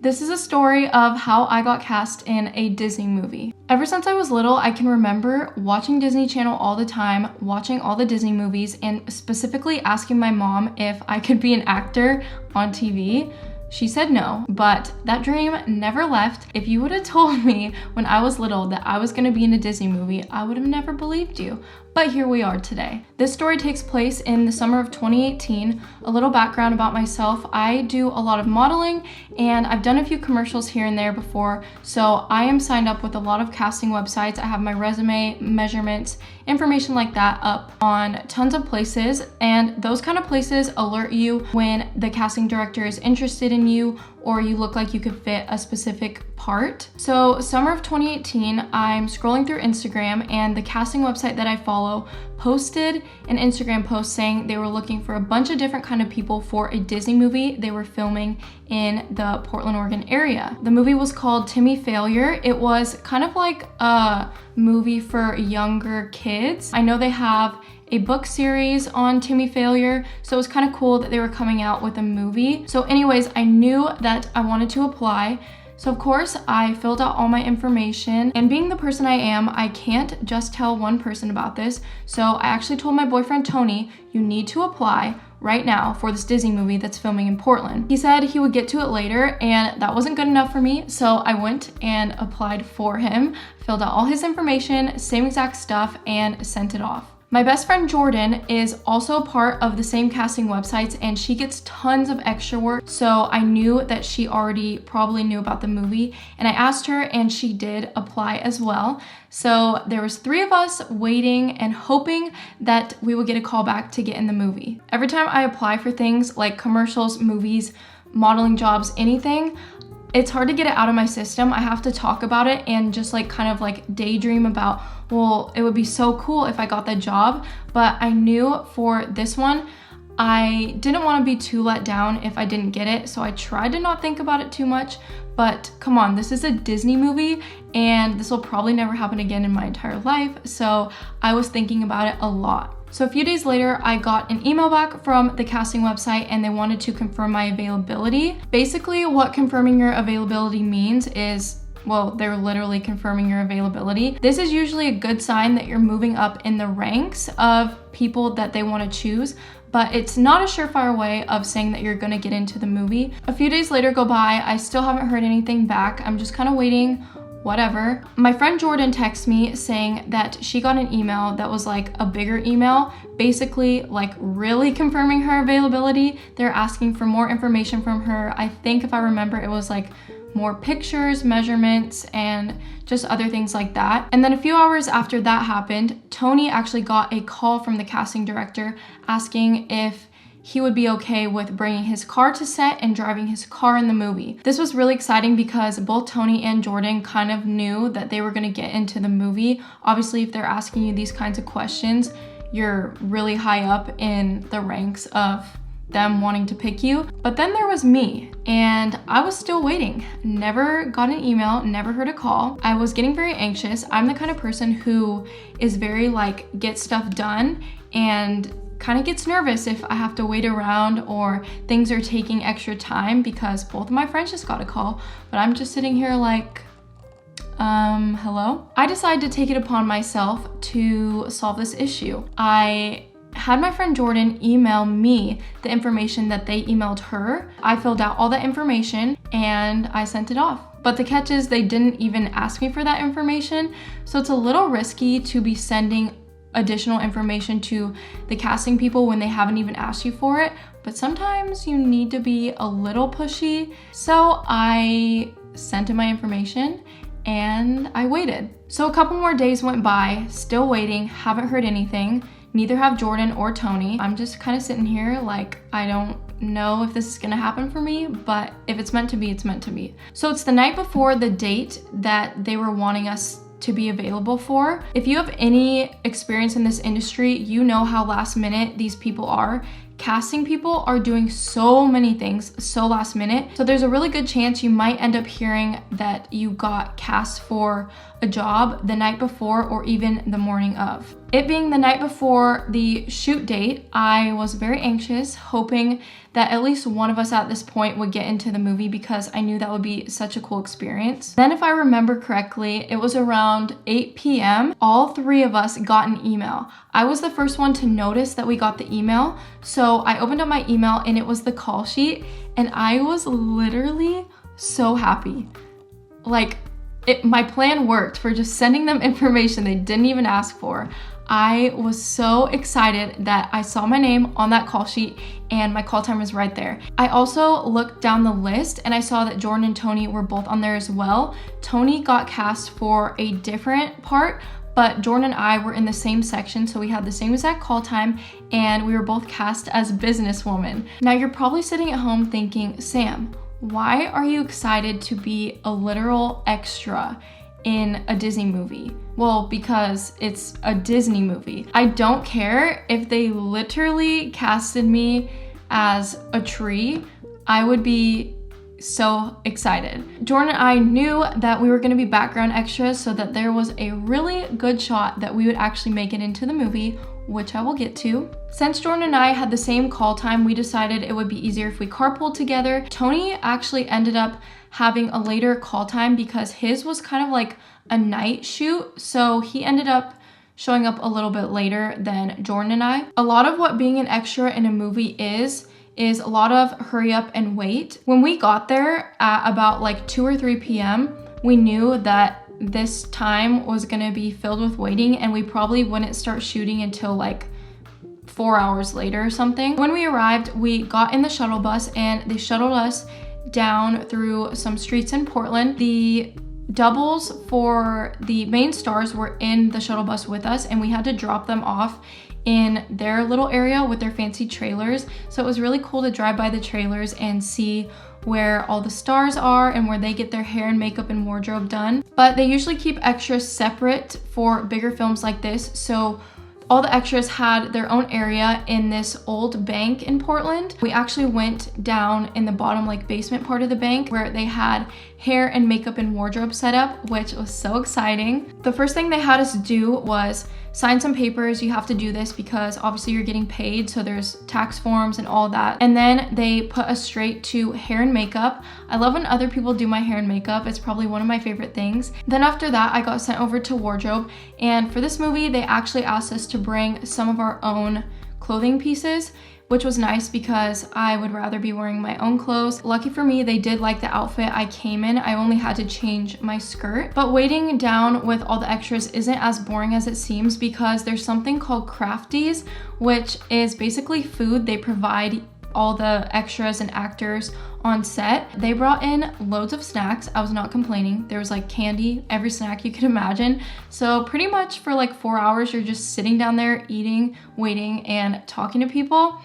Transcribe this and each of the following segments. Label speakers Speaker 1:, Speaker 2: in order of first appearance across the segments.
Speaker 1: This is a story of how I got cast in a Disney movie. Ever since I was little, I can remember watching Disney Channel all the time, watching all the Disney movies, and specifically asking my mom if I could be an actor on TV. She said no, but that dream never left. If you would have told me when I was little that I was gonna be in a Disney movie, I would have never believed you. But here we are today. This story takes place in the summer of 2018. A little background about myself: I do a lot of modeling and I've done a few commercials here and there before, so I am signed up with a lot of casting websites. I have my resume, measurements, information like that up on tons of places, and those kind of places alert you when the casting director is interested in you or you look like you could fit a specific part. So summer of 2018, I'm scrolling through Instagram and the casting website that I follow posted an Instagram post saying they were looking for a bunch of different kind of people for a Disney movie they were filming in the Portland, Oregon area. The movie was called Timmy Failure. It was kind of like a movie for younger kids. I know they have a book series on Timmy Failure, so it was kind of cool that they were coming out with a movie. So anyways, I knew that I wanted to apply. So of course, I filled out all my information, and being the person I am, I can't just tell one person about this. So I actually told my boyfriend Tony, you need to apply right now for this Disney movie that's filming in Portland. He said he would get to it later, and that wasn't good enough for me, so I went and applied for him, filled out all his information, same exact stuff, and sent it off. My best friend Jordan is also part of the same casting websites, and she gets tons of extra work, so I knew that she already probably knew about the movie, and I asked her and she did apply as well. So there was 3 of us waiting and hoping that we would get a call back to get in the movie. Every time I apply for things like commercials, movies, modeling jobs, anything, it's hard to get it out of my system. I have to talk about it and just like kind of like daydream about, well, it would be so cool if I got that job. But I knew for this one, I didn't want to be too let down if I didn't get it. So I tried to not think about it too much, but come on, this is a Disney movie and this will probably never happen again in my entire life. So I was thinking about it a lot. So a few days later, I got an email back from the casting website and they wanted to confirm my availability. Basically, what confirming your availability means is, well, they're literally confirming your availability. This is usually a good sign that you're moving up in the ranks of people that they want to choose, but it's not a surefire way of saying that you're gonna get into the movie. A few days later go by, I still haven't heard anything back. I'm just kind of waiting. Whatever. My friend Jordan texted me saying that she got an email that was like a bigger email, basically like really confirming her availability. They're asking for more information from her. I think if I remember, it was like more pictures, measurements, and just other things like that. And then a few hours after that happened, Tony actually got a call from the casting director asking if he would be okay with bringing his car to set and driving his car in the movie. This was really exciting because both Tony and Jordan kind of knew that they were gonna get into the movie. Obviously, if they're asking you these kinds of questions, you're really high up in the ranks of them wanting to pick you. But then there was me, and I was still waiting. Never got an email, never heard a call. I was getting very anxious. I'm the kind of person who is very like, get stuff done, and kind of gets nervous if I have to wait around or things are taking extra time, because both of my friends just got a call, but I'm just sitting here like, hello? I decided to take it upon myself to solve this issue. I had my friend Jordan email me the information that they emailed her. I filled out all that information and I sent it off. But the catch is they didn't even ask me for that information, so it's a little risky to be sending additional information to the casting people when they haven't even asked you for it, but sometimes you need to be a little pushy. So I sent in my information and I waited. So a couple more days went by, still waiting, haven't heard anything. Neither have Jordan or Tony. I'm just kind of sitting here like, I don't know if this is gonna happen for me, but if it's meant to be, it's meant to be. So it's the night before the date that they were wanting us to be available for. If you have any experience in this industry, you know how last minute these people are. Casting people are doing so many things so last minute. So there's a really good chance you might end up hearing that you got cast for a job the night before or even the morning of. It being the night before the shoot date, I was very anxious, hoping that at least one of us at this point would get into the movie because I knew that would be such a cool experience. Then if I remember correctly, it was around 8 p.m. All three of us got an email. I was the first one to notice that we got the email. So I opened up my email and it was the call sheet and I was literally so happy. Like, my plan worked for just sending them information they didn't even ask for. I was so excited that I saw my name on that call sheet and my call time was right there. I also looked down the list and I saw that Jordan and Tony were both on there as well. Tony got cast for a different part, but Jordan and I were in the same section, so we had the same exact call time and we were both cast as businesswomen. Now you're probably sitting at home thinking, Sam, why are you excited to be a literal extra in a Disney movie? Well, because it's a Disney movie. I don't care if they literally casted me as a tree. I would be so excited. Jordan and I knew that we were going to be background extras so that there was a really good shot that we would actually make it into the movie, which I will get to. Since Jordan and I had the same call time, we decided it would be easier if we carpooled together. Tony actually ended up having a later call time because his was kind of like a night shoot, so he ended up showing up a little bit later than Jordan and I. A lot of what being an extra in a movie is a lot of hurry up and wait. When we got there at about like 2 or 3 p.m., we knew that this time was gonna be filled with waiting and we probably wouldn't start shooting until like 4 hours later or something. When we arrived, we got in the shuttle bus and they shuttled us down through some streets in Portland. The doubles for the main stars were in the shuttle bus with us and we had to drop them off in their little area with their fancy trailers. So it was really cool to drive by the trailers and see where all the stars are and where they get their hair and makeup and wardrobe done. But they usually keep extras separate for bigger films like this. So all the extras had their own area in this old bank in Portland. We actually went down in the bottom like basement part of the bank where they had hair and makeup and wardrobe set up, which was so exciting. The first thing they had us do was sign some papers. You have to do this because obviously you're getting paid, so there's tax forms and all that. And then they put us straight to hair and makeup. I love when other people do my hair and makeup. It's probably one of my favorite things. Then after that, I got sent over to wardrobe. And for this movie, they actually asked us to bring some of our own clothing pieces, which was nice because I would rather be wearing my own clothes. Lucky for me, they did like the outfit I came in. I only had to change my skirt. But waiting down with all the extras isn't as boring as it seems because there's something called crafties, which is basically food they provide all the extras and actors on set. They brought in loads of snacks. I was not complaining. There was like candy, every snack you could imagine. So pretty much for like 4 hours, you're just sitting down there eating, waiting, and talking to people.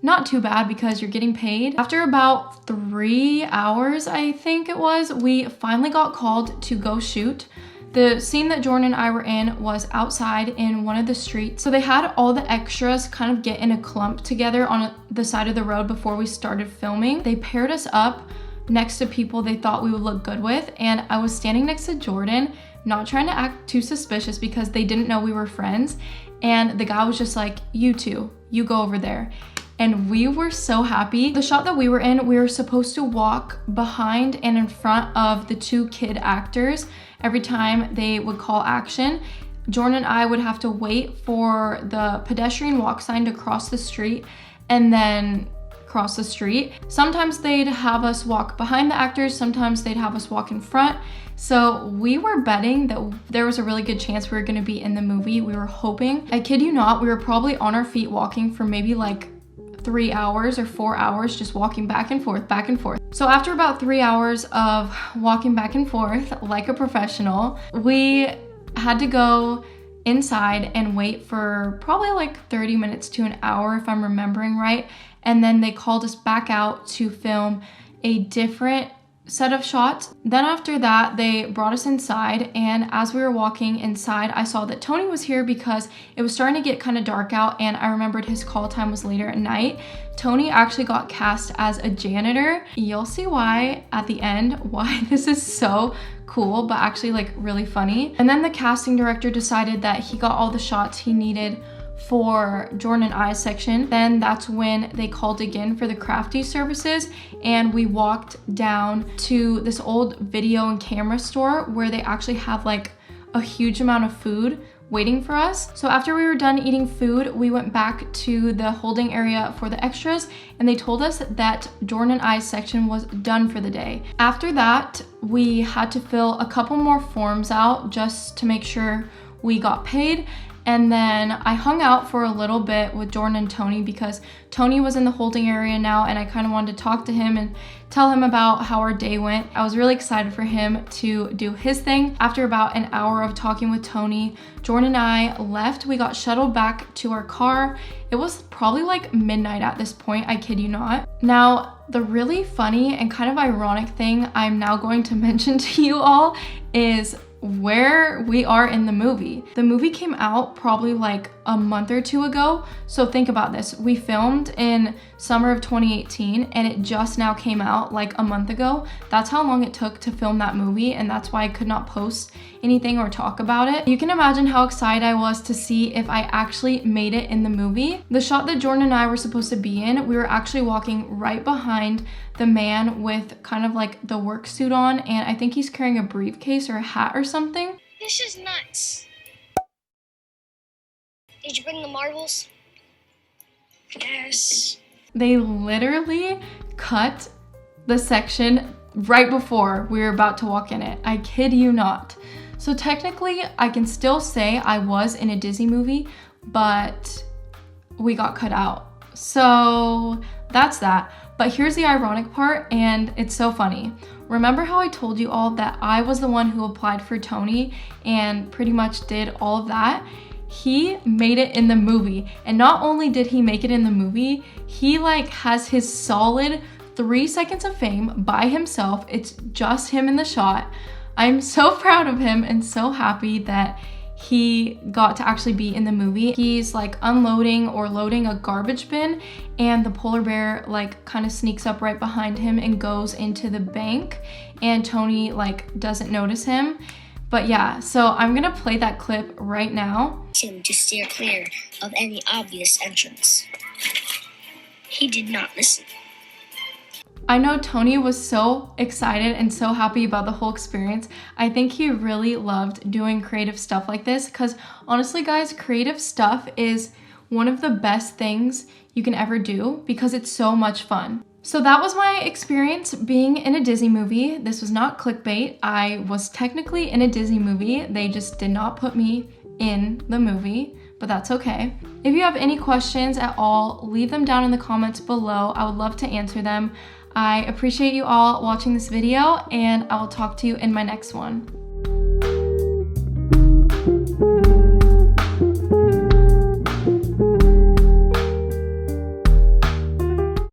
Speaker 1: Not too bad because you're getting paid. After about 3 hours, I think it was, we finally got called to go shoot. The scene that Jordan and I were in was outside in one of the streets. So they had all the extras kind of get in a clump together on the side of the road before we started filming. They paired us up next to people they thought we would look good with. And I was standing next to Jordan, not trying to act too suspicious because they didn't know we were friends. And the guy was just like, you two, you go over there. And we were so happy. The shot that we were in, we were supposed to walk behind and in front of the two kid actors every time they would call action. Jordan and I would have to wait for the pedestrian walk sign to cross the street and then cross the street. Sometimes they'd have us walk behind the actors, sometimes they'd have us walk in front. So we were betting that there was a really good chance we were gonna be in the movie. We were hoping. I kid you not, we were probably on our feet walking for maybe like 3 hours or 4 hours, just walking back and forth, back and forth. So after about 3 hours of walking back and forth like a professional, we had to go inside and wait for probably like 30 minutes to an hour if I'm remembering right. And then they called us back out to film a different set of shots. Then after that, they brought us inside, and as we were walking inside, I saw that Tony was here because it was starting to get kind of dark out, and I remembered his call time was later at night. Tony actually got cast as a janitor. You'll see why at the end, why this is so cool, but actually like really funny. And then the casting director decided that he got all the shots he needed for Jordan and I's section. Then that's when they called again for the crafty services, and we walked down to this old video and camera store where they actually have like a huge amount of food waiting for us. So after we were done eating food, we went back to the holding area for the extras, and they told us that Jordan and I's section was done for the day. After that, we had to fill a couple more forms out just to make sure we got paid. And then I hung out for a little bit with Jordan and Tony because Tony was in the holding area now, and I kind of wanted to talk to him and tell him about how our day went. I was really excited for him to do his thing. After about an hour of talking with Tony, Jordan and I left. We got shuttled back to our car. It was probably like midnight at this point, I kid you not. Now, the really funny and kind of ironic thing I'm now going to mention to you all is where we are in the movie. The movie came out probably like a month or two ago. So think about this. We filmed in summer of 2018 and it just now came out like a month ago. That's how long it took to film that movie, and that's why I could not post anything or talk about it. You can imagine how excited I was to see if I actually made it in the movie. The shot that Jordan and I were supposed to be in, we were actually walking right behind the man with kind of like the work suit on, and I think he's carrying a briefcase or a hat or something.
Speaker 2: This is nuts. Did you bring the marbles? Yes.
Speaker 1: They literally cut the section right before we were about to walk in it. I kid you not. So technically, I can still say I was in a Disney movie, but we got cut out. So that's that. But here's the ironic part, and it's so funny. Remember how I told you all that I was the one who applied for Tony and pretty much did all of that? He made it in the movie, and not only did he make it in the movie, he like has his solid 3 seconds of fame by himself. It's just him in the shot. I'm so proud of him and so happy that he got to actually be in the movie. He's like unloading or loading a garbage bin, and the polar bear like kind of sneaks up right behind him and goes into the bank, and Tony like doesn't notice him. But yeah, so I'm gonna play that clip right now.
Speaker 2: Him to steer clear of any obvious entrance. He did not listen.
Speaker 1: I know Tony was so excited and so happy about the whole experience. I think he really loved doing creative stuff like this because honestly, guys, creative stuff is one of the best things you can ever do because it's so much fun. So that was my experience being in a Disney movie. This was not clickbait. I was technically in a Disney movie. They just did not put me in the movie, but that's okay. If you have any questions at all, leave them down in the comments below. I would love to answer them. I appreciate you all watching this video, and I will talk to you in my next one.